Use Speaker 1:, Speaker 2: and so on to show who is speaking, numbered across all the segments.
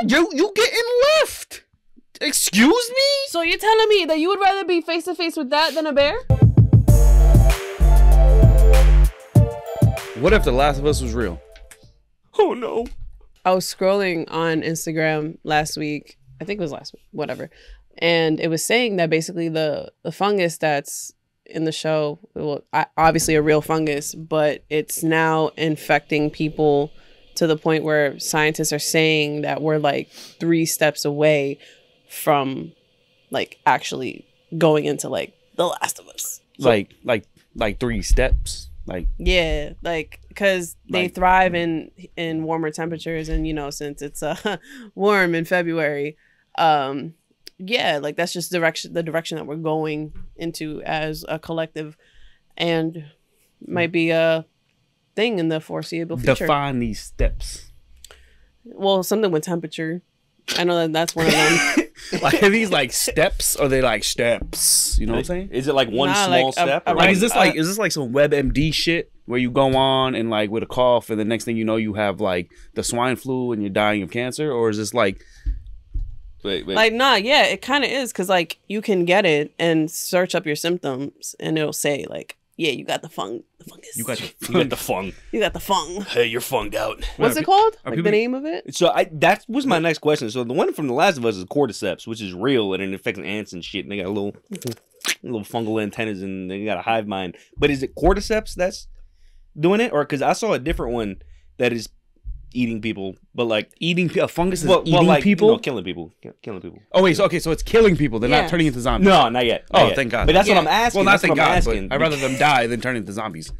Speaker 1: You getting left? Excuse me?
Speaker 2: So you're telling me that you would rather be face to face with that than a bear?
Speaker 1: What if The Last of Us was real?
Speaker 3: Oh no.
Speaker 2: I was scrolling on Instagram last week. I think it was last week, whatever. And it was saying that basically the fungus that's in the show, well, obviously a real fungus, but it's now infecting people to the point where scientists are saying that we're like 3 steps away from like actually going into like The Last of Us.
Speaker 1: Like 3 steps. Like,
Speaker 2: yeah, like because they thrive in warmer temperatures, and you know, since it's warm in February, yeah, like that's just the direction that we're going into as a collective, and might be a thing in the foreseeable future.
Speaker 1: Define these steps.
Speaker 2: Well, something with temperature. I know that's one of them.
Speaker 1: Like, are these like steps or are they like steps? You know what I'm saying?
Speaker 3: Is it like one small step?
Speaker 1: Like, is this like some WebMD shit where you go on and like with a cough and the next thing you know you have like the swine flu and you're dying of cancer? Or is this like
Speaker 3: wait.
Speaker 2: Like, nah, yeah, it kind of is, because like you can get it and search up your symptoms and it'll say like, yeah, you got the fungus.
Speaker 3: You got the fung.
Speaker 2: You got the fung.
Speaker 3: Hey, you're funged out.
Speaker 2: What's it called? Like the name of it?
Speaker 3: So that was my next question. So the one from The Last of Us is cordyceps, which is real and it affects ants and shit. And they got little fungal antennas and they got a hive mind. But is it cordyceps that's doing it, or because I saw a different one that is eating people, but like
Speaker 1: eating a fungus is eating
Speaker 3: like,
Speaker 1: people,
Speaker 3: you know, killing people.
Speaker 1: Oh wait, so it's killing people. They're not turning into zombies.
Speaker 3: No, not yet.
Speaker 1: Thank God.
Speaker 3: But that's what I'm asking.
Speaker 1: Well, not
Speaker 3: thank God.
Speaker 1: I'd rather them die than turn into zombies.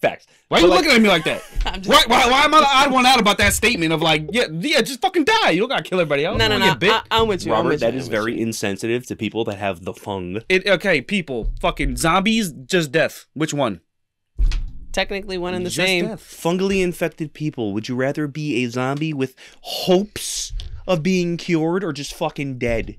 Speaker 3: Facts.
Speaker 1: Why are you looking at me like that? Why am I the odd one out about that statement of like, yeah, just fucking die. You don't gotta kill everybody else.
Speaker 2: No. I'm with you,
Speaker 3: Robert. That is very insensitive to people that have the fung.
Speaker 1: Okay, people, fucking zombies, just death. Which one?
Speaker 2: Technically one and the same.
Speaker 3: Death. Fungally infected people. Would you rather be a zombie with hopes of being cured or just fucking dead?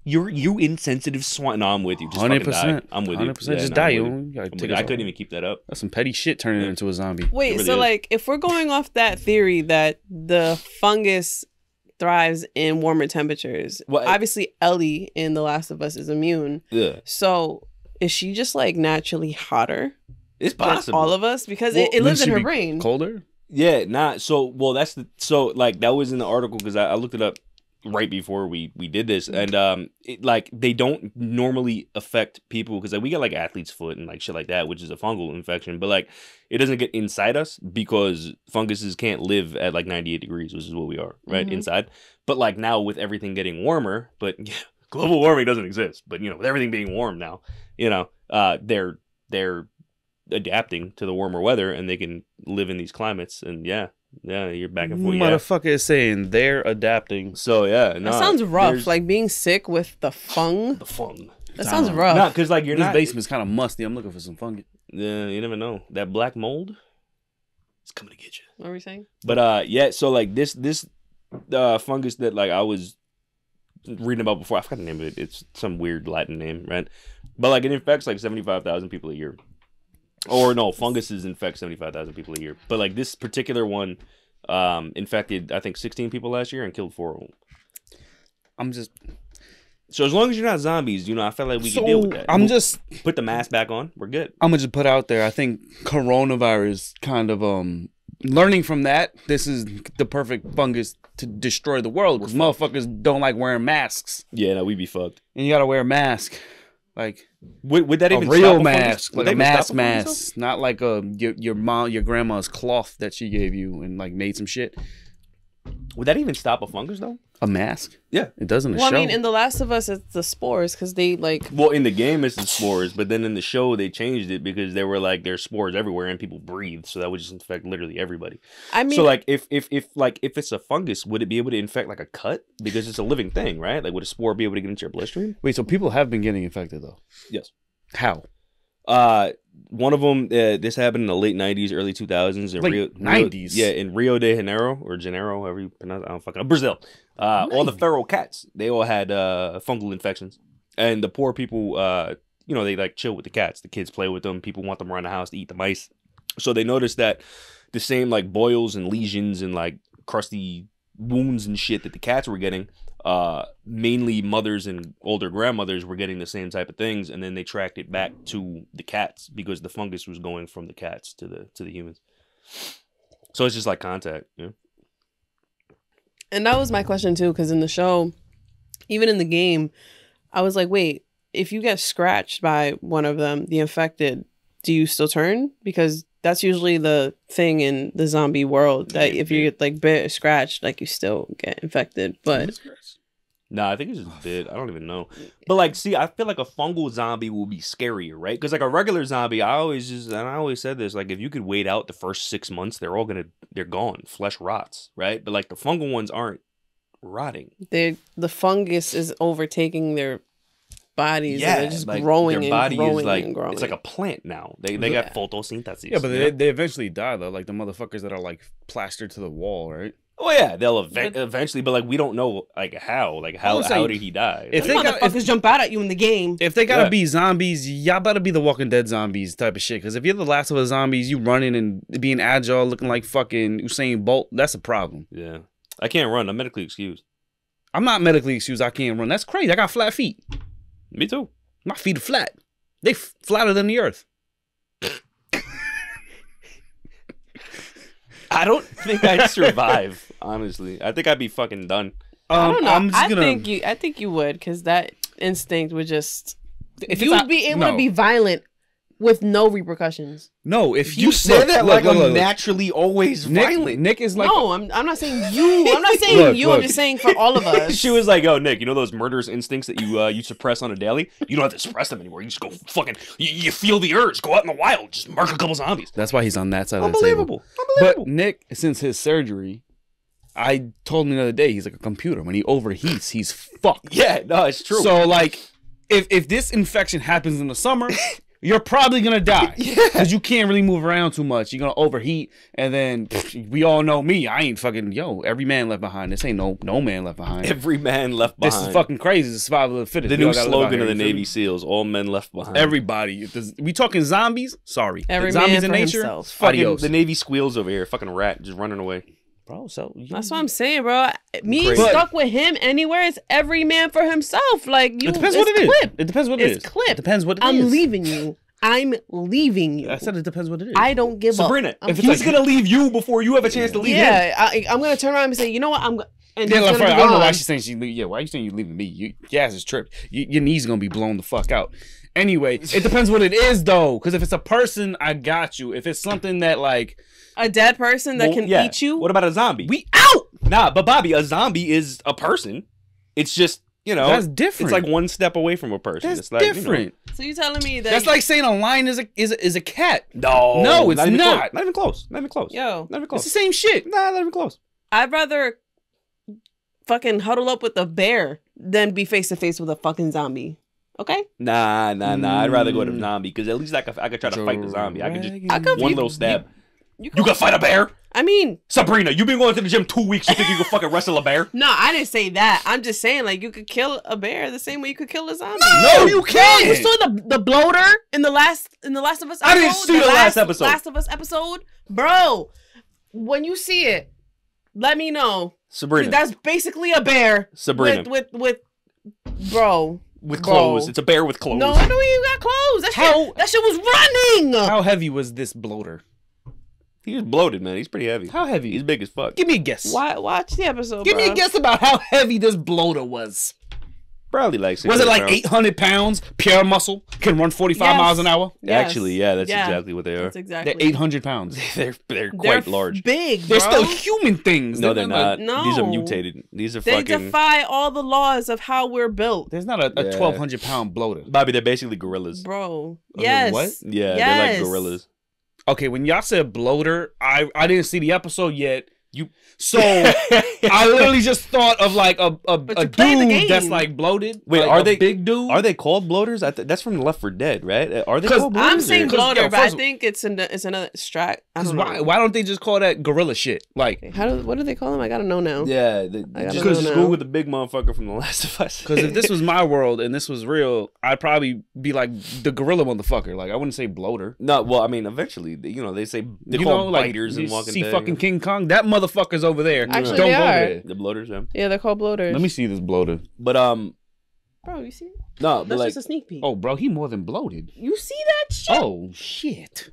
Speaker 3: You insensitive swine. No, I'm with you. Just
Speaker 1: 100%.
Speaker 3: I'm with you.
Speaker 1: 100%. Just die.
Speaker 3: I couldn't even keep that up.
Speaker 1: That's some petty shit turning into a zombie.
Speaker 2: Wait,
Speaker 3: really
Speaker 2: so
Speaker 3: is.
Speaker 2: like if we're going off that theory that the fungus thrives in warmer temperatures, obviously Ellie in The Last of Us is immune.
Speaker 3: Yeah.
Speaker 2: So is she just like naturally hotter?
Speaker 3: It's possible.
Speaker 2: All of us, because it lives in her brain.
Speaker 1: Colder?
Speaker 3: Yeah, like that was in the article because I looked it up right before we did this, and like they don't normally affect people because like, we got like athlete's foot and like shit like that, which is a fungal infection, but like it doesn't get inside us because funguses can't live at like 98 degrees, which is what we are, right? Inside. But like now with everything getting warmer, but global warming doesn't exist, but you know, with everything being warm now, you know, they're adapting to the warmer weather and they can live in these climates, and yeah, you're back and forth.
Speaker 1: Motherfucker is saying they're adapting.
Speaker 3: So yeah,
Speaker 2: that sounds rough. Like being sick with the fung. That sounds rough.
Speaker 3: No, because like
Speaker 1: this basement's kind of musty. I'm looking for some fungus.
Speaker 3: Yeah, you never know. That black mold is coming to get you.
Speaker 2: What were we saying?
Speaker 3: But yeah, so like this fungus that like I was reading about before, I forgot the name of it. It's some weird Latin name, right? But like it infects like 75,000 people a year. Or no, funguses infect 75,000 people a year. But like this particular one infected, I think, 16 people last year and killed 4 of them. So as long as you're not zombies, you know, I felt like we can deal with that. Put the mask back on. We're good.
Speaker 1: I'm gonna just put out there. I think coronavirus kind of learning from that. This is the perfect fungus to destroy the world because motherfuckers don't like wearing masks.
Speaker 3: Yeah, no, we be fucked.
Speaker 1: And you gotta wear a mask. Like
Speaker 3: would that even
Speaker 1: a real
Speaker 3: stop
Speaker 1: mask, like a mask, not like your grandma's cloth that she gave you and like made some shit.
Speaker 3: Would that even stop a fungus though?
Speaker 1: A mask?
Speaker 3: Yeah,
Speaker 1: it doesn't.
Speaker 2: Well, I mean, in The Last of Us, it's the spores because they like.
Speaker 3: Well, in the game, it's the spores, but then in the show, they changed it because they were like there's spores everywhere and people breathe, so that would just infect literally everybody. I mean, so like if it's a fungus, would it be able to infect like a cut because it's a living thing, right? Like would a spore be able to get into your bloodstream?
Speaker 1: Wait, so people have been getting infected though?
Speaker 3: Yes.
Speaker 1: How?
Speaker 3: One of them, this happened in the late 90s, early 2000s. In
Speaker 1: 90s?
Speaker 3: Yeah, in Rio de Janeiro, or Janeiro, however you pronounce it. I don't fucking know. Brazil. All the feral cats, they all had fungal infections. And the poor people, you know, they like chill with the cats. The kids play with them. People want them around the house to eat the mice. So they noticed that the same like boils and lesions and like crusty wounds and shit that the cats were getting. Mainly mothers and older grandmothers were getting the same type of things, and then they tracked it back to the cats because the fungus was going from the cats to the humans. So it's just like contact, you know?
Speaker 2: And that was my question too, because in the show, even in the game, I was like, wait, if you get scratched by one of them, the infected, do you still turn? Because that's usually the thing in the zombie world, that if you get like bit or scratched, like you still get infected. But
Speaker 3: nah, I think it's just bit. I don't even know. But like, see, I feel like a fungal zombie will be scarier, right? Because like a regular zombie, I always said this, like if you could wait out the first 6 months, they're gone. Flesh rots, right? But like the fungal ones aren't rotting.
Speaker 2: the fungus is overtaking their bodies.
Speaker 3: Yeah,
Speaker 2: and they're just
Speaker 3: like
Speaker 2: growing
Speaker 3: their body
Speaker 2: and growing
Speaker 3: is like
Speaker 2: and growing.
Speaker 3: it's like a plant now. They got photosynthesis.
Speaker 1: Yeah, but they eventually die though. Like the motherfuckers that are like plastered to the wall, right?
Speaker 3: Oh yeah, they'll eventually, but like we don't know how did he die?
Speaker 2: If they motherfuckers jump out at you in the game,
Speaker 1: if they gotta be zombies, y'all better be the Walking Dead zombies type of shit. Because if you're the Last of Us zombies, you running and being agile, looking like fucking Usain Bolt, that's a problem.
Speaker 3: Yeah, I can't run. I'm medically excused.
Speaker 1: I'm not medically excused. I can't run. That's crazy. I got flat feet.
Speaker 3: Me too.
Speaker 1: My feet are flat. They flatter than the earth.
Speaker 3: I don't think I'd survive. Honestly, I think I'd be fucking done.
Speaker 2: I don't know. I think you would, because that instinct would just. If you would be able to be violent with no repercussions.
Speaker 1: No, if
Speaker 3: you say that like I'm naturally always violent.
Speaker 1: Nick is like,
Speaker 2: no, I'm not saying you. I'm not saying you. I'm just saying for all of us.
Speaker 3: She was like, "Oh, Nick, you know those murderous instincts that you suppress on a daily? You don't have to suppress them anymore. You just go fucking. You feel the urge. Go out in the wild. Just murder a couple zombies."
Speaker 1: That's why he's on that side of the table. But Nick, since his surgery, I told him the other day, he's like a computer. When he overheats, he's fucked.
Speaker 3: Yeah, no, it's true.
Speaker 1: So like, if this infection happens in the summer. You're probably gonna die because you can't really move around too much. You're gonna overheat, and then we all know me. I ain't fucking every man left behind. This ain't no man left behind.
Speaker 3: Every man left behind.
Speaker 1: This is fucking crazy. It's survival of the fittest.
Speaker 3: The new slogan of the Navy SEALs: "All men left behind."
Speaker 1: Everybody. We talking zombies? Sorry,
Speaker 2: every
Speaker 1: zombies
Speaker 2: man
Speaker 1: in
Speaker 2: for
Speaker 1: nature.
Speaker 2: Himself.
Speaker 3: Fucking the Navy squeals over here. Fucking rat just running away.
Speaker 1: Bro, so
Speaker 2: that's what I'm saying, bro. Me stuck with him anywhere. It's every man for himself. Like you,
Speaker 1: it depends what it is. It depends what it is.
Speaker 2: It's clip.
Speaker 1: It depends what it is.
Speaker 2: I'm leaving you. I'm leaving you.
Speaker 1: I said it depends what it is.
Speaker 2: I don't give
Speaker 3: Sabrina,
Speaker 2: up.
Speaker 3: if he's gonna leave you before you have a chance to leave him.
Speaker 2: I'm gonna turn around and say, you know what? I don't
Speaker 1: know why she's saying why are you saying you leaving me? Your ass is tripped. Your knees gonna be blown the fuck out. Anyway, it depends what it is though. Because if it's a person, I got you. If it's something that like
Speaker 2: a dead person that can eat you,
Speaker 3: what about a zombie?
Speaker 2: We out.
Speaker 3: Nah, but Bobby, a zombie is a person. It's just.
Speaker 1: That's different.
Speaker 3: It's like one step away from a person.
Speaker 1: That's
Speaker 3: it's like,
Speaker 1: different.
Speaker 2: So you telling me that
Speaker 1: that's like saying a lion is a cat?
Speaker 3: No,
Speaker 1: it's not.
Speaker 3: Not even close. Not even close.
Speaker 2: Yo,
Speaker 3: not even close.
Speaker 1: It's the same shit.
Speaker 3: Nah, not even close.
Speaker 2: I'd rather fucking huddle up with a bear than be face to face with a fucking zombie. Okay?
Speaker 3: Nah. I'd rather go with a zombie because at least I could try to fight the zombie. I could one little stab. You can fight a bear?
Speaker 2: I mean,
Speaker 3: Sabrina, you've been going to the gym 2 weeks. You think you can fucking wrestle a bear?
Speaker 2: No, I didn't say that. I'm just saying, like, you could kill a bear the same way you could kill a zombie.
Speaker 1: No, you can't.
Speaker 2: You saw the bloater in the Last of Us episode?
Speaker 3: I didn't see the last episode.
Speaker 2: Last of Us episode? Bro, when you see it, let me know.
Speaker 3: Sabrina.
Speaker 2: That's basically a bear.
Speaker 3: Sabrina.
Speaker 2: With bro.
Speaker 3: With clothes. It's a bear with clothes.
Speaker 2: No, I know you got clothes. That shit was running.
Speaker 1: How heavy was this bloater?
Speaker 3: He was bloated, man. He's pretty heavy.
Speaker 1: How heavy?
Speaker 3: He's big as fuck.
Speaker 1: Give me a guess.
Speaker 2: Watch the episode,
Speaker 1: Give me a guess about how heavy this bloater was.
Speaker 3: Probably like 600
Speaker 1: Was it like
Speaker 3: pounds.
Speaker 1: 800 pounds? Pure muscle? Can run 45 miles an hour?
Speaker 2: Yes.
Speaker 3: Actually, yeah, that's exactly what they are.
Speaker 2: That's exactly.
Speaker 1: They're 800 pounds.
Speaker 3: They're quite large.
Speaker 2: Big, bro.
Speaker 1: They're still human things.
Speaker 3: No, they're not.
Speaker 2: No.
Speaker 3: These are mutated. These are
Speaker 2: They
Speaker 3: fucking...
Speaker 2: defy all the laws of how we're built.
Speaker 1: There's not a 1,200 pound bloater.
Speaker 3: Bobby, they're basically gorillas.
Speaker 2: Bro. Yes.
Speaker 1: What?
Speaker 3: Yeah, they're like gorillas.
Speaker 1: Okay, when y'all said bloater, I didn't see the episode yet. So I literally just thought of like a dude that's like bloated.
Speaker 3: Wait,
Speaker 1: like
Speaker 3: are they
Speaker 1: big dude?
Speaker 3: Are they called bloaters? That's from Left 4 Dead, right? Are they called bloaters?
Speaker 2: I'm saying bloater, but I
Speaker 1: first-
Speaker 2: think it's another strat. I don't know.
Speaker 1: Why don't they just call that gorilla shit? Like,
Speaker 2: what do they call them? I gotta know now.
Speaker 3: Yeah, just school with the big motherfucker from The Last of Us.
Speaker 1: because if this was my world and this was real, I'd probably be like the gorilla motherfucker. Like, I wouldn't say bloater.
Speaker 3: No, well, I mean, eventually, they say they call them biters and Walking
Speaker 1: see
Speaker 3: Dead.
Speaker 1: fucking King Kong. That motherfucker motherfuckers over there.
Speaker 2: Actually,
Speaker 1: Don't
Speaker 2: they
Speaker 1: go
Speaker 2: are.
Speaker 1: there.
Speaker 3: The bloaters, yeah.
Speaker 2: Yeah, they're called bloaters.
Speaker 1: Let me see this bloater.
Speaker 3: But
Speaker 2: Bro, you see?
Speaker 3: no, but
Speaker 2: That's
Speaker 3: like,
Speaker 2: just a sneak peek.
Speaker 1: Oh, bro, he more than bloated.
Speaker 2: You see that shit?
Speaker 1: Oh shit.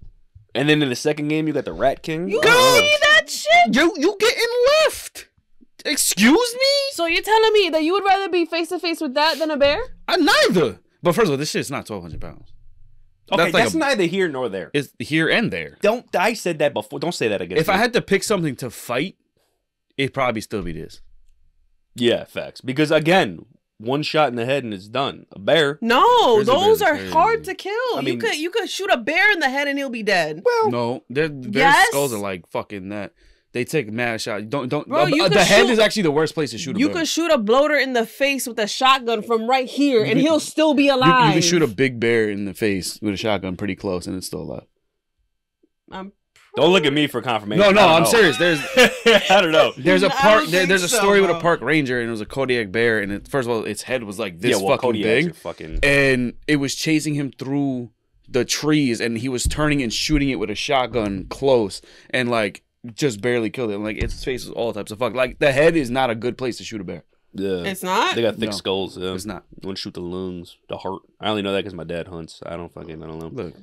Speaker 3: and then in the second game you got the Rat King.
Speaker 2: You
Speaker 3: Oh.
Speaker 2: see that shit?
Speaker 1: You getting left? Excuse me?
Speaker 2: So you're telling me that you would rather be face to face with that than a bear?
Speaker 1: Neither. But first of all, this shit's not 1,200 pounds.
Speaker 3: Okay, that's
Speaker 1: like
Speaker 3: neither here nor there.
Speaker 1: It's here and there.
Speaker 3: I said that before. Don't say that again.
Speaker 1: If I had to pick something to fight, it'd probably still be this.
Speaker 3: Yeah, facts. Because again, one shot in the head and it's done. A bear.
Speaker 2: No,
Speaker 1: Grizzly
Speaker 2: those
Speaker 1: bears
Speaker 2: are
Speaker 1: are crazy.
Speaker 2: hard to kill.
Speaker 3: I mean-
Speaker 2: you could shoot a bear in the head and he'll be dead.
Speaker 3: Well,
Speaker 1: No, their
Speaker 2: Yes.
Speaker 1: skulls are like fucking that. They take mad shots. Don't.
Speaker 2: Bro, you
Speaker 1: the
Speaker 2: could
Speaker 1: head
Speaker 2: shoot-
Speaker 1: is actually the worst place to shoot a
Speaker 2: You
Speaker 1: bear.
Speaker 2: could shoot a bloater in the face with a shotgun from right here, and he'll still be
Speaker 1: You
Speaker 2: alive.
Speaker 1: can shoot a big bear in the face with a shotgun pretty close, and it's still alive.
Speaker 2: I'm
Speaker 3: don't look at me for confirmation.
Speaker 1: No,
Speaker 3: I don't
Speaker 1: I'm
Speaker 3: know.
Speaker 1: serious.
Speaker 3: I don't know.
Speaker 1: There's a
Speaker 2: I
Speaker 1: park.
Speaker 2: don't think
Speaker 1: There's a
Speaker 2: so,
Speaker 1: story with a
Speaker 2: bro.
Speaker 1: park ranger, and it was a Kodiak bear. And first of all, its head was like this
Speaker 3: Yeah, well,
Speaker 1: fucking
Speaker 3: Kodiaks are
Speaker 1: big,
Speaker 3: fucking.
Speaker 1: and it was chasing him through the trees, and he was turning and shooting it with a shotgun close, and like just barely killed it. Like its face was all types of fuck. Like the head is not a good place to shoot a bear.
Speaker 3: Yeah,
Speaker 2: It's not.
Speaker 3: they got thick
Speaker 1: No.
Speaker 3: skulls. Yeah.
Speaker 1: It's not.
Speaker 3: You want to shoot the lungs, the heart. I only know that because my dad hunts. I don't know.
Speaker 1: Look,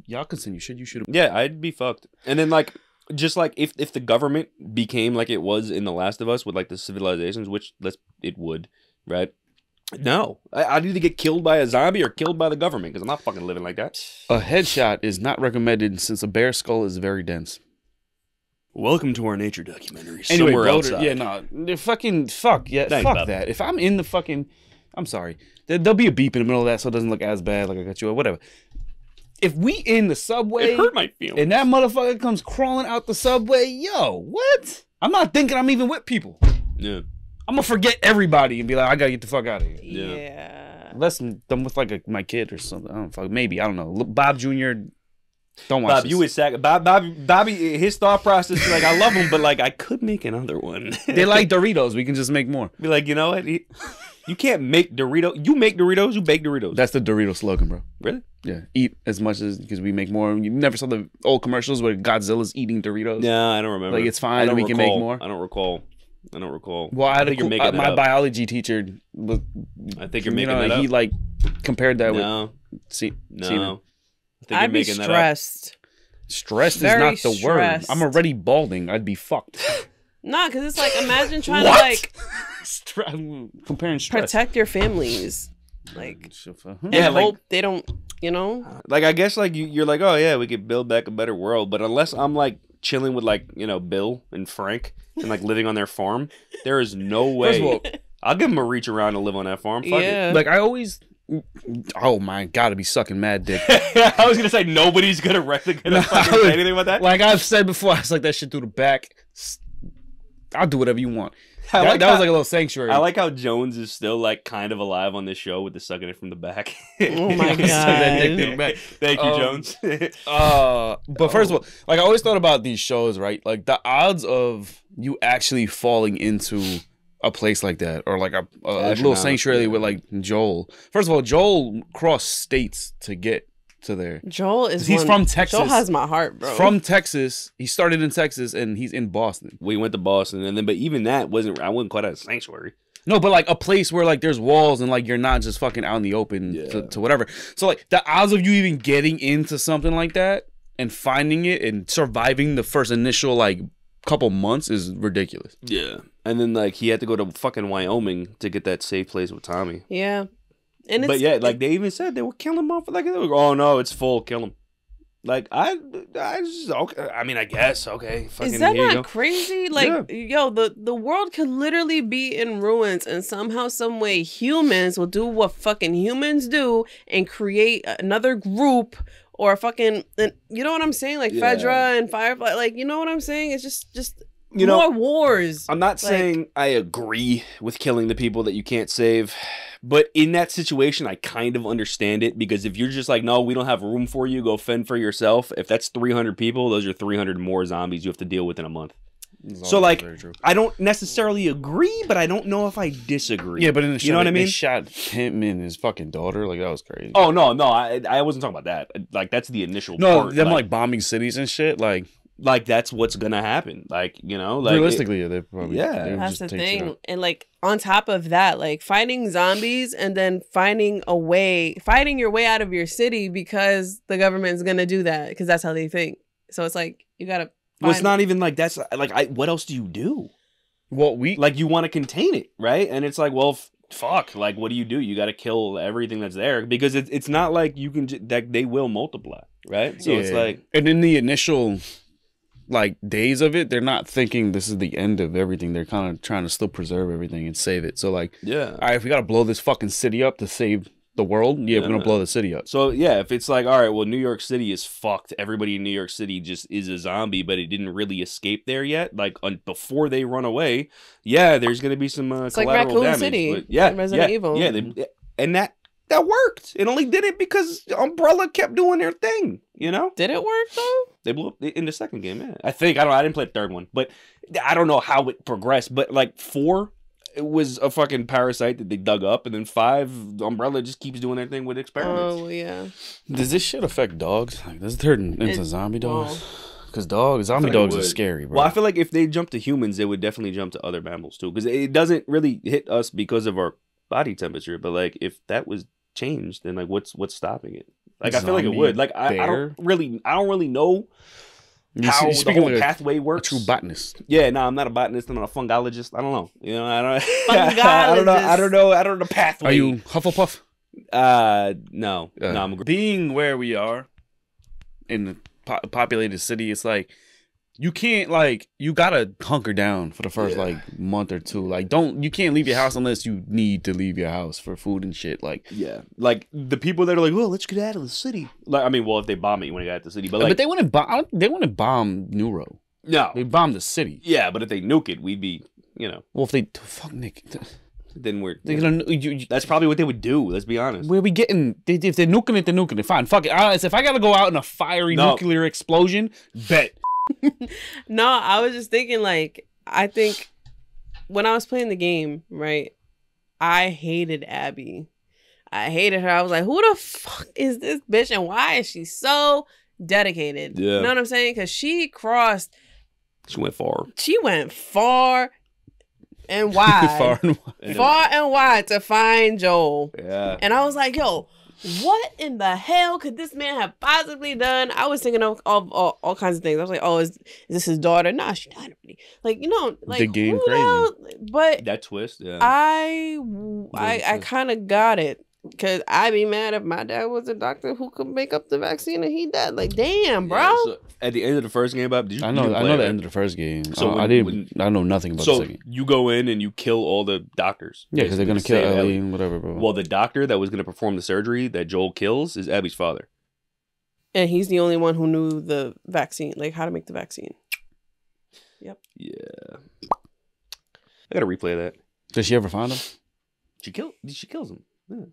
Speaker 1: y'all continue? Should you shoot a
Speaker 3: Yeah, I'd be fucked. And then like, just like if the government became like it was in The Last of Us with like the civilizations, which it would, right? No, I'd either get killed by a zombie or killed by the government because I'm not fucking living like that.
Speaker 1: A headshot is not recommended since a bear skull is very dense.
Speaker 3: Welcome to our nature documentary.
Speaker 1: Anyway,
Speaker 3: Somewhere
Speaker 1: bloater,
Speaker 3: outside.
Speaker 1: yeah, no, they're fucking fuck yeah,
Speaker 3: Thanks,
Speaker 1: fuck
Speaker 3: Bob.
Speaker 1: that. If I'm in the fucking, I'm sorry, there'll be a beep in the middle of that, so it doesn't look as bad like I got you or whatever. If we in the subway
Speaker 3: It hurt my feelings.
Speaker 1: and that motherfucker comes crawling out the subway, yo, what? I'm not thinking I'm even with people.
Speaker 3: Yeah.
Speaker 1: I'm gonna forget everybody and be like, I gotta get the fuck out of here.
Speaker 2: Yeah.
Speaker 1: Unless I'm with like my kid or something. I don't fuck. Maybe I don't know. Look, Bob Jr. Don't watch
Speaker 3: Bob,
Speaker 1: this.
Speaker 3: you would sack Bobby. His thought process is like, I love him, but like, I could make another one.
Speaker 1: They like Doritos. We can just make more.
Speaker 3: Be like, you know what? You can't make Doritos. You make Doritos. You bake Doritos.
Speaker 1: That's the Dorito slogan, bro.
Speaker 3: Really?
Speaker 1: Yeah, eat as much as because we make more. You never saw the old commercials where Godzilla's eating Doritos.
Speaker 3: No, I don't remember.
Speaker 1: Like, it's fine,
Speaker 3: I don't
Speaker 1: we can make
Speaker 3: recall.
Speaker 1: more.
Speaker 3: I don't recall.
Speaker 1: Well, I had
Speaker 3: think you're making that
Speaker 1: my
Speaker 3: up.
Speaker 1: biology teacher was.
Speaker 3: I think you're making that up.
Speaker 1: He like compared that
Speaker 3: No,
Speaker 1: with semen.
Speaker 3: no. I think you're
Speaker 2: I'd be
Speaker 3: making that up.
Speaker 2: stressed.
Speaker 1: Stressed
Speaker 2: Very
Speaker 1: is not the
Speaker 2: stressed.
Speaker 1: word. I'm already balding. I'd be fucked.
Speaker 2: Nah, because it's like imagine trying
Speaker 1: What?
Speaker 2: to like
Speaker 1: Comparing stress.
Speaker 2: protect your families, like and
Speaker 3: Yeah, like-
Speaker 2: hope they don't. You know,
Speaker 3: Like, I guess like you're like, oh yeah, we could build back a better world. But unless I'm like chilling with like Bill and Frank and like living on their farm, there is no way.
Speaker 1: First of all,
Speaker 3: I'll give him a reach around to live on that farm. Fuck
Speaker 2: yeah.
Speaker 1: like I always. Oh my god, to be sucking mad dick.
Speaker 3: it. I was gonna say nobody's gonna fucking say anything about that.
Speaker 1: Like I've said before, I was like that shit through the back. I'll do whatever you want.
Speaker 3: I
Speaker 1: That,
Speaker 3: like
Speaker 1: that
Speaker 3: how-
Speaker 1: was like a little sanctuary.
Speaker 3: I like how Jones is still like kind of alive on this show with the sucking it from the back.
Speaker 2: Oh my
Speaker 1: Suck that dick
Speaker 2: God.
Speaker 1: through the back.
Speaker 3: Thank you,
Speaker 1: Um,
Speaker 3: Jones.
Speaker 1: But first of all, like I always thought about these shows, right? Like the odds of you actually falling into a place like that, or like a little
Speaker 3: Astronaut,
Speaker 1: sanctuary
Speaker 3: yeah.
Speaker 1: with like Joel. First of all, Joel crossed states to get to there.
Speaker 2: Joel is.
Speaker 1: He's from Texas.
Speaker 2: Joel has my heart, bro.
Speaker 1: From Texas, he started in Texas, and he's in Boston.
Speaker 3: We went to Boston, and then but even that wasn't. I wouldn't quite a sanctuary.
Speaker 1: No, but like a place where like there's walls and like you're not just fucking out in the open
Speaker 3: Yeah.
Speaker 1: to whatever. So like the odds of you even getting into something like that and finding it and surviving the first initial like couple months is ridiculous.
Speaker 3: Yeah, and then like he had to go to fucking Wyoming to get that safe place with Tommy.
Speaker 2: yeah, and it's,
Speaker 3: But yeah, like they even said they were killing him off. Like they were, oh no, it's full, kill him. Like I just okay. I mean, I guess okay. Fucking,
Speaker 2: is that
Speaker 3: here you
Speaker 2: not
Speaker 3: go.
Speaker 2: crazy? Like, yo, the world could literally be in ruins, and somehow, some way, humans will do what fucking humans do and create another group or fucking, you know what I'm saying? Like
Speaker 3: Yeah.
Speaker 2: Fedra and Firefly, like, you know what I'm saying? It's just
Speaker 3: You
Speaker 2: more
Speaker 3: know,
Speaker 2: wars.
Speaker 3: I'm not
Speaker 2: Like-
Speaker 3: saying I agree with killing the people that you can't save, but in that situation, I kind of understand it because if you're just like, no, we don't have room for you, go fend for yourself. If that's 300 people, those are 300 more zombies you have to deal with in a month. So like, I don't necessarily agree, but I don't know if I disagree.
Speaker 1: Yeah, but in the show,
Speaker 3: you know what I
Speaker 1: they
Speaker 3: mean?
Speaker 1: shot him and his fucking daughter. Like that was crazy.
Speaker 3: Oh no, I wasn't talking about that. Like that's the initial
Speaker 1: no,
Speaker 3: part.
Speaker 1: them like bombing cities and shit. Like
Speaker 3: like that's what's gonna happen. Like, you know, like
Speaker 1: realistically, they probably they would
Speaker 2: That's
Speaker 1: just
Speaker 2: the
Speaker 1: take shit
Speaker 2: thing.
Speaker 1: out.
Speaker 2: And like on top of that, like fighting zombies and then fighting your way out of your city because the government's gonna do that because that's how they think. So it's like you gotta.
Speaker 3: Well, it's not even like that's like what else do you do?
Speaker 1: Well,
Speaker 3: like you want to contain it, right? And it's like, well, fuck. Like, what do? You got to kill everything that's there because it's not like you can that they will multiply, right? So it's like,
Speaker 1: and in the initial like days of it, they're not thinking this is the end of everything. They're kind of trying to still preserve everything and save it. So like,
Speaker 3: yeah,
Speaker 1: all right, if we gotta blow this fucking city up to save the world, we're gonna blow the city up.
Speaker 3: So yeah, if it's like, all right, well, New York City is fucked. Everybody in New York City just is a zombie, but it didn't really escape there yet. Like before they run away, yeah, there's gonna be some
Speaker 2: it's like
Speaker 3: collateral
Speaker 2: Raccoon
Speaker 3: damage.
Speaker 2: City,
Speaker 3: But yeah,
Speaker 2: Resident Evil.
Speaker 3: Yeah, and that worked. It only did it because Umbrella kept doing their thing. You know?
Speaker 2: Did it work though?
Speaker 3: They blew up in the second game. Yeah, I think I didn't play the third one, but I don't know how it progressed. But like 4. It was a fucking parasite that they dug up, and then 5, the Umbrella just keeps doing their thing with experiments.
Speaker 2: Oh yeah.
Speaker 1: Does this shit affect dogs? Like, does it turn into zombie dogs? Because zombie
Speaker 3: like
Speaker 1: dogs are scary, bro.
Speaker 3: Well, I feel like if they jump to humans, they would definitely jump to other mammals too. Because it doesn't really hit us because of our body temperature. But like, if that was changed, then like, what's stopping it? Like, I feel like it would. Like, I don't really know. How the whole pathway works.
Speaker 1: A true botanist.
Speaker 3: Yeah, no, I'm not a botanist. I'm not a fungologist. I don't know. You know, I don't.
Speaker 2: Fungologist.
Speaker 3: I don't know the pathway.
Speaker 1: Are you Hufflepuff?
Speaker 3: No. No, I'm
Speaker 1: being where we are in the populated city. It's like you can't you gotta hunker down for the first month or 2. Like you can't leave your house unless you need to leave your house for food and shit. Like
Speaker 3: like the people that are like, well, let's get out of the city. Like, I mean, well, if they bomb it, you want to get out of the city, but
Speaker 1: they wouldn't bomb. They wouldn't bomb Neuro.
Speaker 3: No,
Speaker 1: they bombed the city.
Speaker 3: Yeah, but if they nuke it, we'd be, Well,
Speaker 1: if they fuck Nick,
Speaker 3: then we're.
Speaker 1: Gonna,
Speaker 3: that's probably what they would do. Let's be honest.
Speaker 1: Where we getting? If they're nuking it, they're nuking it. Fine, fuck it. If I gotta go out in a fiery nuclear explosion, bet.
Speaker 2: No, I was just thinking I think when I was playing the game, right, I hated Abby. I hated her. I was like, who the fuck is this bitch and why is she so dedicated?
Speaker 3: Yeah.
Speaker 2: You know what I'm saying? Because she went far. She went far and wide. Far and wide to find Joel.
Speaker 3: Yeah.
Speaker 2: And I was like, yo, what in the hell could this man have possibly done? I was thinking of all kinds of things. I was like, oh, is this his daughter? Nah, she died already.
Speaker 1: The game crazy.
Speaker 2: But
Speaker 3: that twist, yeah.
Speaker 2: I kind of got it. Because I'd be mad if my dad was a doctor who could make up the vaccine and he died. Like, damn, bro. Yeah,
Speaker 3: so at the end of the first game, Bob,
Speaker 1: I know the end of the first game. So I know nothing about the second.
Speaker 3: So you go in and you kill all the doctors.
Speaker 1: Yeah, because they're going to kill Ellie and whatever, bro.
Speaker 3: Well, the doctor that was going to perform the surgery that Joel kills is Abby's father.
Speaker 2: And he's the only one who knew the vaccine, like how to make the vaccine. Yep.
Speaker 3: Yeah. I got to replay that.
Speaker 1: Did she ever find him?
Speaker 3: She kills him. Yeah.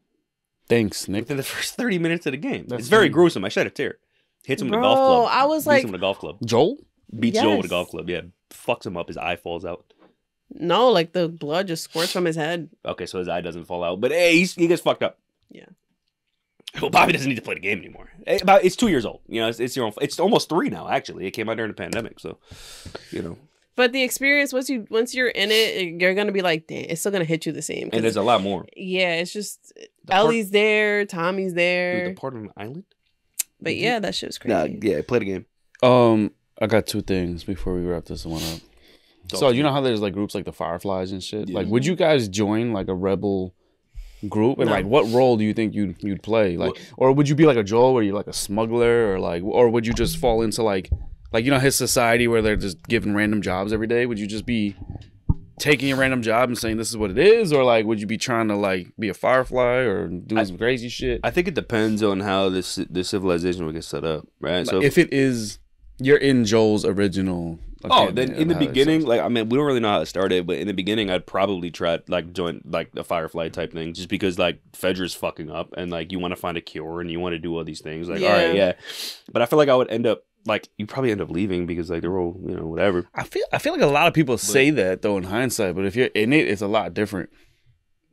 Speaker 1: Thanks, Nick.
Speaker 3: Within the first 30 minutes of the game. It's very gruesome. I shed a tear. Hits him with a golf club.
Speaker 2: I was
Speaker 3: Beats him with a golf club.
Speaker 1: Joel?
Speaker 3: Beats Joel with a golf club, yeah. Fucks him up. His eye falls out.
Speaker 2: No, like the blood just squirts from his head.
Speaker 3: Okay, so his eye doesn't fall out. But hey, he gets fucked up.
Speaker 2: Yeah.
Speaker 3: Well, Bobby doesn't need to play the game anymore. It's 2 years old. It's your own. It's almost 3 now, actually. It came out during the pandemic, so,
Speaker 2: But the experience, once you're in it, you're gonna be like, damn, it's still gonna hit you the same.
Speaker 3: And there's a lot more.
Speaker 2: Yeah, it's just Ellie's there, Tommy's there.
Speaker 3: Dude, the part of an island.
Speaker 2: But yeah, that shit was crazy.
Speaker 3: Yeah, play the game.
Speaker 1: I got 2 things before we wrap this one up. So you know how there's groups like the Fireflies and shit. Yeah. Would you guys join a rebel group? And what role do you think you'd play? Or would you be a Joel, where you're a smuggler, or would you just fall into his society where they're just giving random jobs every day? Would you just be taking a random job and saying this is what it is, or would you be trying to be a Firefly or do some crazy shit?
Speaker 3: I think it depends on how the civilization will get set up, right?
Speaker 1: So if it is, you're in Joel's original.
Speaker 3: Then in the beginning, we don't really know how it started, but in the beginning, I'd probably try join a Firefly type thing, just because Fedra's fucking up and you want to find a cure and you want to do all these things. All right, yeah. But I feel like I would end up. You probably end up leaving because they're all, whatever.
Speaker 1: I feel like a lot of people say that though in hindsight, but if you're in it, it's a lot different.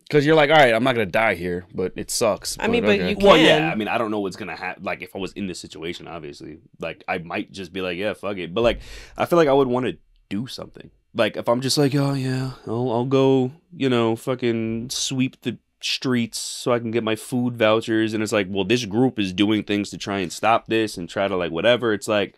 Speaker 1: Because you're like, all right, I'm not gonna die here, but it sucks.
Speaker 2: I mean, but
Speaker 1: okay.
Speaker 2: you
Speaker 3: Well,
Speaker 2: can.
Speaker 3: yeah. I mean, I don't know what's gonna happen. Like, if I was in this situation, obviously, like, I might just be like, yeah, fuck it. But like, I feel like I would want to do something. Like, if I'm just like, oh yeah, I'll go, you know, fucking sweep the streets so I can get my food vouchers, and it's like, well, this group is doing things to try and stop this and try to like whatever. It's like,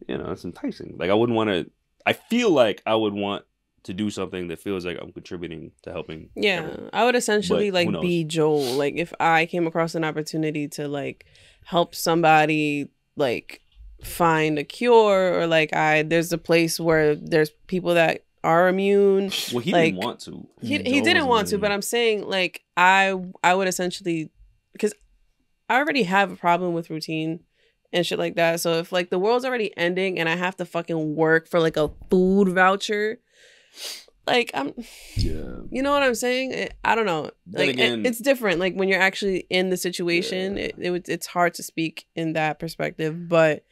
Speaker 3: you know, it's enticing. Like, I wouldn't want to. I feel like I would want to do something that feels like I'm contributing to helping.
Speaker 2: Yeah,
Speaker 3: everyone.
Speaker 2: I would essentially
Speaker 3: But who
Speaker 2: like be Joel. Like if I came across an opportunity to like help somebody like find a cure, or like there's a place where there's people that are immune.
Speaker 3: Well, he
Speaker 2: like,
Speaker 3: didn't want to.
Speaker 2: He
Speaker 1: Joel
Speaker 2: didn't
Speaker 1: was
Speaker 2: want to,
Speaker 1: immune.
Speaker 2: but I'm saying like I would essentially, because I already have a problem with routine and shit like that. So if like the world's already ending and I have to fucking work for like a food voucher, like you know what I'm saying? I don't know.
Speaker 3: Then
Speaker 2: Like
Speaker 3: again-
Speaker 2: it's different. Like when you're actually in the situation, it's hard to speak in that perspective. But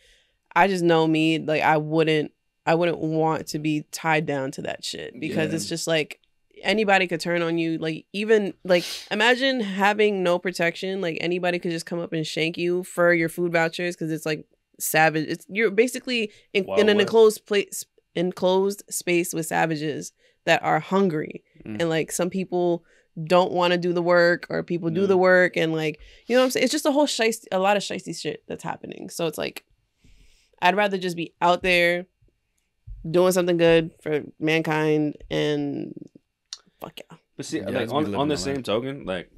Speaker 2: I just know me. Like I wouldn't want to be tied down to that shit, because it's just like anybody could turn on you. Like even like imagine having no protection. Like anybody could just come up and shank you for your food vouchers, because it's like savage. You're basically in an enclosed space with savages that are hungry, and like some people don't want to do the work, or people do the work, and like, you know what I'm saying? It's just a lot of shiesty shit that's happening. So it's like I'd rather just be out there doing something good for mankind, and fuck yeah.
Speaker 3: But see,
Speaker 1: Yeah,
Speaker 3: like
Speaker 1: that's me
Speaker 3: on
Speaker 1: living
Speaker 3: the
Speaker 1: my
Speaker 3: same
Speaker 1: life.
Speaker 3: token, like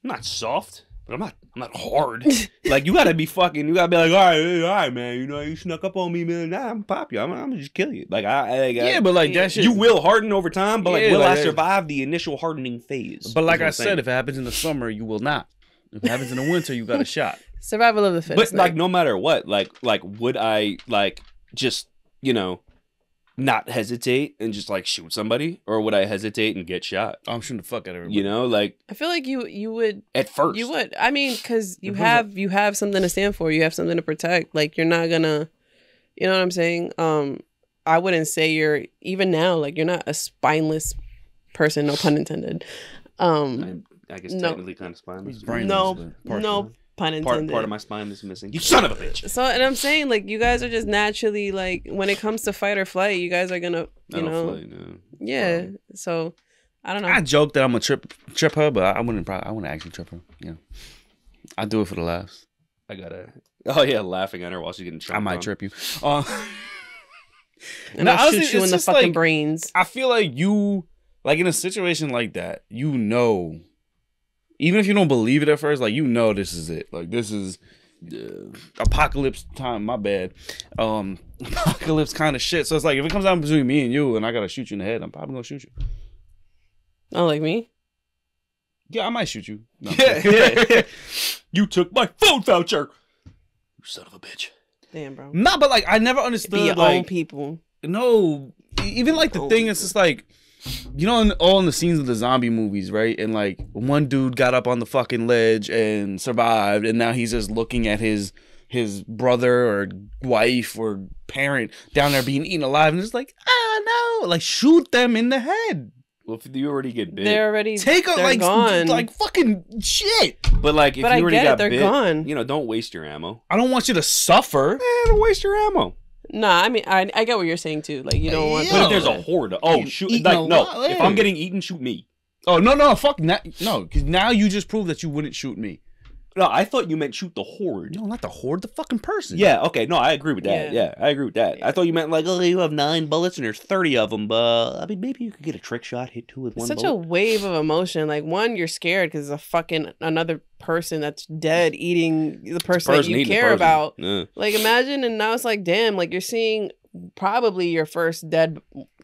Speaker 3: I'm not soft, but I'm not hard. Like you gotta be like, all right, man. You know, you snuck up on me, man. Nah, I'm pop you. I'm gonna just kill you. Like
Speaker 1: Yeah, but like that shit.
Speaker 3: you will harden over time, but like,
Speaker 1: Yeah,
Speaker 3: will
Speaker 1: like
Speaker 3: I
Speaker 1: that-
Speaker 3: survive the initial hardening phase?
Speaker 1: But like
Speaker 3: is what
Speaker 1: I
Speaker 3: I'm saying.
Speaker 1: said, if it happens in the summer, you will not. If it happens in the winter, you got a shot.
Speaker 2: Survival of the fittest.
Speaker 3: But like no matter what, like would I like just, you know, not hesitate and just like shoot somebody, or would I hesitate and get shot?
Speaker 1: I'm shooting the fuck out of everybody.
Speaker 3: You know, like
Speaker 2: I feel like you would.
Speaker 3: at first.
Speaker 2: You would. I mean, because you
Speaker 1: Depends
Speaker 2: have something to stand for. You have something to protect. Like you're not gonna, you know what I'm saying? I wouldn't say you're even now. Like you're not a spineless person. No pun intended.
Speaker 3: I guess
Speaker 2: No.
Speaker 3: technically kind of spineless.
Speaker 1: He's brainless,
Speaker 2: No,
Speaker 1: but partially.
Speaker 2: no pun intended.
Speaker 3: Part of my spine is missing. You son of a bitch.
Speaker 2: So, and I'm saying, like, you guys are just naturally, like, when it comes to fight or flight, you guys are gonna,
Speaker 3: I
Speaker 2: you
Speaker 3: don't
Speaker 2: know,
Speaker 3: fly, no.
Speaker 2: yeah. So, I don't know.
Speaker 1: I joke that I'm gonna trip her, but I wouldn't actually trip her. Yeah, I do it for the laughs.
Speaker 3: I gotta. Oh yeah, laughing at her while she's getting trapped.
Speaker 1: I might
Speaker 3: on.
Speaker 1: trip you.
Speaker 2: And
Speaker 1: No,
Speaker 2: I'll
Speaker 1: honestly,
Speaker 2: shoot you in
Speaker 1: it's
Speaker 2: the
Speaker 1: just
Speaker 2: fucking
Speaker 1: like-
Speaker 2: brains.
Speaker 1: I feel like you, like in a situation like that, you know, even if you don't believe it at first, like you know this is it. Like this is apocalypse time. My bad. Apocalypse kind of shit. So it's like if it comes down between me and you, and I gotta shoot you in the head, I'm probably gonna shoot you.
Speaker 2: Oh, like me?
Speaker 1: Yeah, I might shoot you. No, I'm
Speaker 3: Yeah,
Speaker 1: kidding.
Speaker 3: yeah. You took my food voucher. You son of a bitch.
Speaker 2: Damn, bro.
Speaker 1: Nah, but like I never
Speaker 2: Be
Speaker 1: understood
Speaker 2: your own
Speaker 1: like
Speaker 2: people.
Speaker 1: no, even like the thing. It's just like, you know, all in the scenes of the zombie movies, right? And like one dude got up on the fucking ledge and survived, and now he's just looking at his brother or wife or parent down there being eaten alive, and it's like, no, like shoot them in the head.
Speaker 3: Well, if you already get bit,
Speaker 2: They're already
Speaker 1: Take a
Speaker 2: they're gone.
Speaker 1: like fucking shit.
Speaker 3: but like if
Speaker 2: But
Speaker 3: you
Speaker 2: I
Speaker 3: already
Speaker 2: get it,
Speaker 3: got
Speaker 2: they're
Speaker 3: bit,
Speaker 2: gone.
Speaker 3: you know, don't waste your ammo.
Speaker 1: I don't want you to suffer.
Speaker 3: Don't waste your ammo.
Speaker 2: Nah, I mean, I get what you're saying too. Like you don't want.
Speaker 1: Yeah.
Speaker 3: But if
Speaker 1: No.
Speaker 3: there's a horde, shoot!
Speaker 1: Eating
Speaker 3: Like
Speaker 1: a
Speaker 3: no,
Speaker 1: lot,
Speaker 3: if
Speaker 1: yeah.
Speaker 3: I'm getting eaten, shoot me.
Speaker 1: Oh no, fuck no, because now you just proved that you wouldn't shoot me.
Speaker 3: No, I thought you meant shoot the horde.
Speaker 1: No, not the horde, the fucking person.
Speaker 3: Yeah, okay, no, I agree with that.
Speaker 2: Yeah.
Speaker 3: Yeah, I agree with that. I thought you meant like, oh, you have 9 bullets and there's 30 of them, but I mean, maybe you could get a trick shot, hit 2 with one
Speaker 2: Such a
Speaker 3: bullet.
Speaker 2: wave of emotion. Like one, you're scared because a fucking another person that's dead eating the person that you
Speaker 3: eating the
Speaker 2: care
Speaker 3: person.
Speaker 2: about.
Speaker 3: Yeah.
Speaker 2: Like imagine, and now it's like, damn, like you're seeing probably your first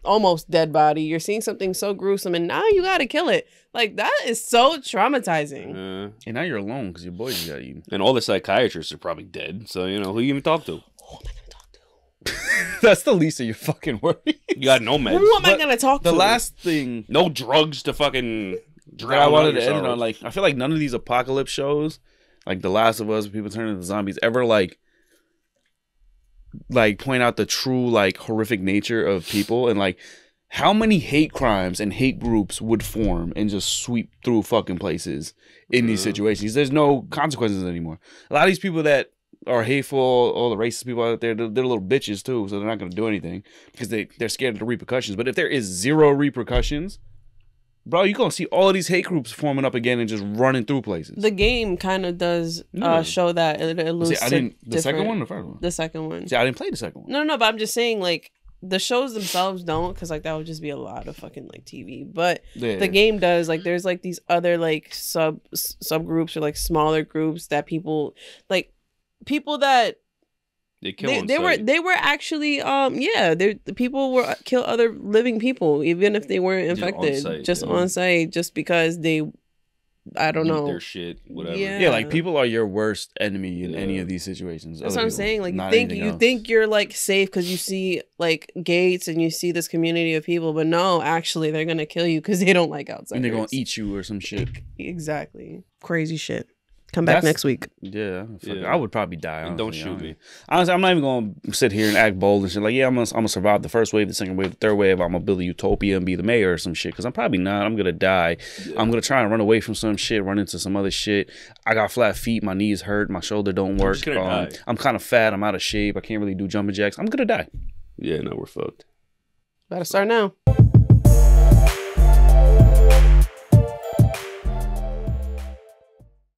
Speaker 2: almost dead body. You're seeing something so gruesome, and now you gotta kill it. Like that is so traumatizing.
Speaker 1: And now you're alone because your boy just got eaten.
Speaker 3: And all the psychiatrists are probably dead, so you know who you even talk to.
Speaker 2: Who am I gonna talk to?
Speaker 1: That's the least of your fucking worries.
Speaker 3: You got no meds,
Speaker 2: Who am I
Speaker 1: But
Speaker 2: gonna talk to?
Speaker 1: The last thing
Speaker 3: no drugs to fucking drown
Speaker 1: that I wanted
Speaker 3: out
Speaker 1: to
Speaker 3: your
Speaker 1: end on,
Speaker 3: sorrows.
Speaker 1: like, I feel like none of these apocalypse shows, like The Last of Us, people turning into zombies, ever like point out the true like horrific nature of people and like how many hate crimes and hate groups would form and just sweep through fucking places in these situations? There's no consequences anymore. A lot of these people that are hateful, all the racist people out there, they're little bitches too, so they're not going to do anything because they're scared of the repercussions. But if there is zero repercussions, bro, you're going to see all of these hate groups forming up again and just running through places.
Speaker 2: The game kind of does show that. It alludes to
Speaker 1: the second one or the first one?
Speaker 2: The second one.
Speaker 1: See, I didn't play the second one.
Speaker 2: No, but I'm just saying, like, the shows themselves don't, because like that would just be a lot of fucking like TV. But the game does. Like, there's like these other like subgroups or like smaller groups that people that
Speaker 3: they kill.
Speaker 2: They were actually the people were kill other living people even if they weren't infected on site just because they. I don't know.
Speaker 3: Their shit, whatever.
Speaker 1: Yeah, like people are your worst enemy in any of these situations.
Speaker 2: That's what I'm saying. Like you think you're like safe because you see like gates and you see this community of people, but no, actually they're gonna kill you because they don't like outsiders.
Speaker 1: And they're gonna eat you or some shit.
Speaker 2: Exactly. Crazy shit. Come back next week.
Speaker 1: Yeah, I would probably die. Honestly,
Speaker 3: don't shoot me.
Speaker 1: Honestly, I'm not even gonna sit here and act bold and shit. Like, yeah, I'm gonna survive the first wave, the second wave, the third wave. I'm gonna build a utopia and be the mayor or some shit. Because I'm probably not. I'm gonna die. Yeah. I'm gonna try and run away from some shit, run into some other shit. I got flat feet. My knees hurt. My shoulder don't work. I'm kind of fat. I'm out of shape. I can't really do jumping jacks. I'm gonna die.
Speaker 3: Yeah, no, we're fucked.
Speaker 2: Better start now.